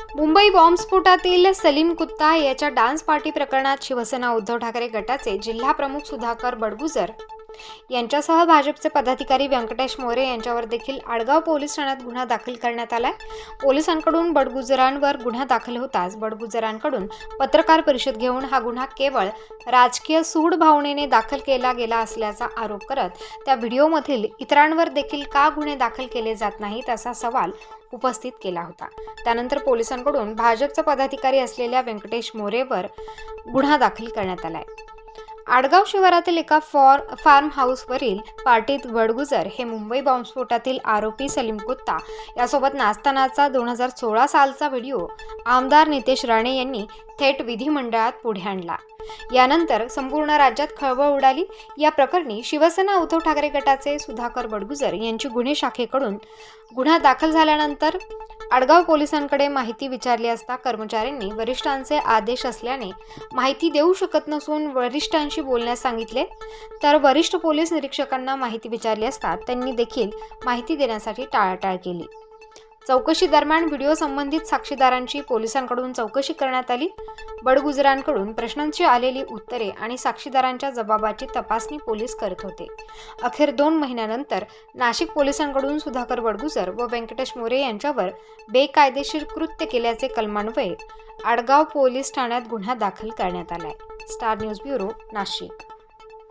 मुंबई बॉम्बस्फोटातील सलीम कुत्ता याच्या dance party प्रकरणात शिवसेना उद्धव ठाकरे गटाचे जिल्हा प्रमुख सुधाकर बडगुजर यांच्यासह भाजपचे पदाधिकारी व्यंकटेश मोरे यांच्यावर देखील आडगाव पोलीस ठाण्यात गुन्हा दाखल करण्यात आलाय। पोलिसांकडून बडगुजरांवर गुन्हा दाखल होताच बडगुजरांकडून पत्रकार परिषद घेऊन हा गुन्हा केवळ राजकीय सूड भावनेने दाखल केला गेला असल्याचा आरोप करत त्या व्हिडिओमधील इतरांवर देखील का गुन्हे दाखल केले जात नाहीत असा सवाल उपस्थित केला होता। त्यानंतर पोलिसांकडून भाजपचे पदाधिकारी असलेल्या व्यंकटेश मोरेवर गुन्हा दाखल करण्यात आलाय। आडगाव शिवारातील एका फार्म हाऊसवरील पार्टीत बडगुजर हे मुंबई बॉम्बस्फोटातील आरोपी सलीम कुत्ता यासोबत नाचतानाचा 2016 सालचा व्हिडिओ आमदार नितेश राणे यांनी थेट विधिमंडळात पुढे आणला। यानंतर संपूर्ण राज्यात खळबळ उडाली। या प्रकरणी शिवसेना उद्धव ठाकरे गटाचे सुधाकर बडगुजर यांची गुन्हे शाखेकडून गुन्हा दाखल झाल्यानंतर आडगाव पोलिसांकडे माहिती विचारली असता कर्मचाऱ्यांनी वरिष्ठांचे आदेश असल्याने माहिती देऊ शकत नसून वरिष्ठांशी बोलण्यास सांगितले। तर वरिष्ठ पोलीस निरीक्षकांना माहिती विचारली असता त्यांनी देखील माहिती देण्यासाठी टाळाटाळ केली। चौकशी दरम्यान व्हिडिओ संबंधित साक्षीदारांची पोलिसांकडून चौकशी करण्यात आली। बडगुजरांकडून प्रश्नांची आलेली उत्तरे आणि साक्षीदारांच्या जबाबाची तपासणी पोलीस करत होते। अखेर 2 महिन्यानंतर नाशिक पोलिसांकडून सुधाकर बडगुजर व व्यंकटेश मोरे यांच्यावर बेकायदेशीर कृत्य केल्याचे कलमान्वये आडगाव पोलीस ठाण्यात गुन्हा दाखल करण्यात आलाय। Star news bureau, Nashik.